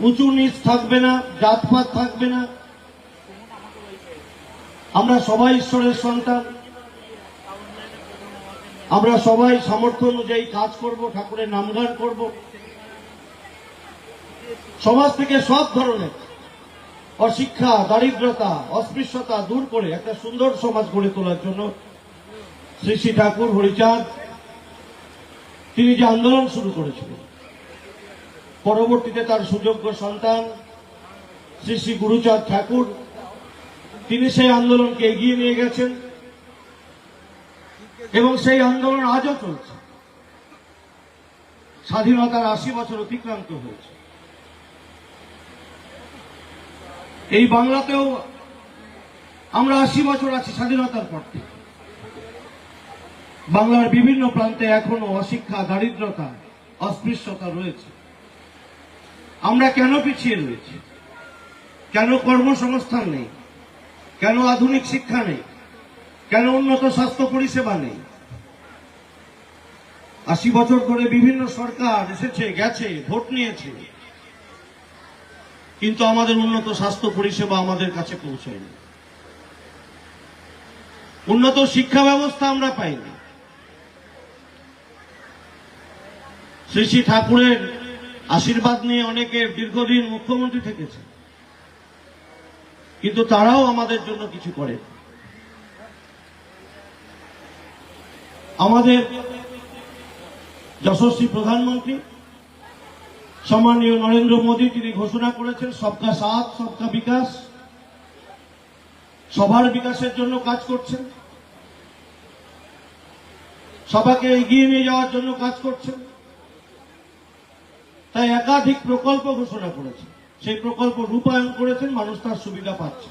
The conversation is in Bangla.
উঁচু নিচ থাকবে না, জাতপাত থাকবে না। আমরা সবাই ঈশ্বরের সন্তান, আমরা সবাই সামর্থ্য অনুযায়ী কাজ করব, ঠাকুরের নামগান করব। সমাজ থেকে সব ধরনের অশিক্ষা, দারিদ্রতা, অস্পৃশ্যতা দূর করে একটা সুন্দর সমাজ গড়ে তোলার জন্য শ্রী শ্রী ঠাকুর হরিচাঁদ তিনি যে আন্দোলন শুরু করেছিলেন, পরবর্তীতে তার সুযোগ্য সন্তান শ্রী শ্রী গুরুচাঁদ ঠাকুর তিনি সেই আন্দোলনকে এগিয়ে নিয়ে গেছেন এবং সেই আন্দোলন আজও চলছে। স্বাধীনতার ৮০ বছর অতিক্রান্ত হয়েছে। এই বাংলাতেও আমরা ৮০ বছর আছি স্বাধীনতার পর থেকে। বাংলার বিভিন্ন প্রান্তে এখনো অশিক্ষা, দারিদ্রতা, অস্পৃশ্যতা রয়েছে। আমরা কেন পিছিয়ে রয়েছি? কেন কর্মসংস্থান নেই? কেন আধুনিক শিক্ষা নেই? কেন উন্নত স্বাস্থ্য পরিষেবা নেই? ৮০ বছর ধরে বিভিন্ন সরকার এসেছে গেছে, ভোট নিয়েছে, কিন্তু আমাদের উন্নত স্বাস্থ্য পরিষেবা আমাদের কাছে পৌঁছায়নি। উন্নত শিক্ষা ব্যবস্থা আমরা পাইনি। শ্রী শ্রী ঠাকুরের আশীর্বাদ নিয়ে অনেকে দীর্ঘদিন মুখ্যমন্ত্রী থেকেছে, কিন্তু তারাও আমাদের জন্য কিছু করে। আমাদের যশস্বী প্রধানমন্ত্রী সম্মানীয় নরেন্দ্র মোদী তিনি ঘোষণা করেছেন সবকা সাথ সবকা বিকাশ, সবার বিকাশের জন্য কাজ করছেন, সবাইকে এগিয়ে নিয়ে যাওয়ার জন্য কাজ করছেন। তাই একাধিক প্রকল্প ঘোষণা করেছেন, সেই প্রকল্প রূপায়ণ করেছেন, মানুষ তার সুবিধা পাচ্ছে।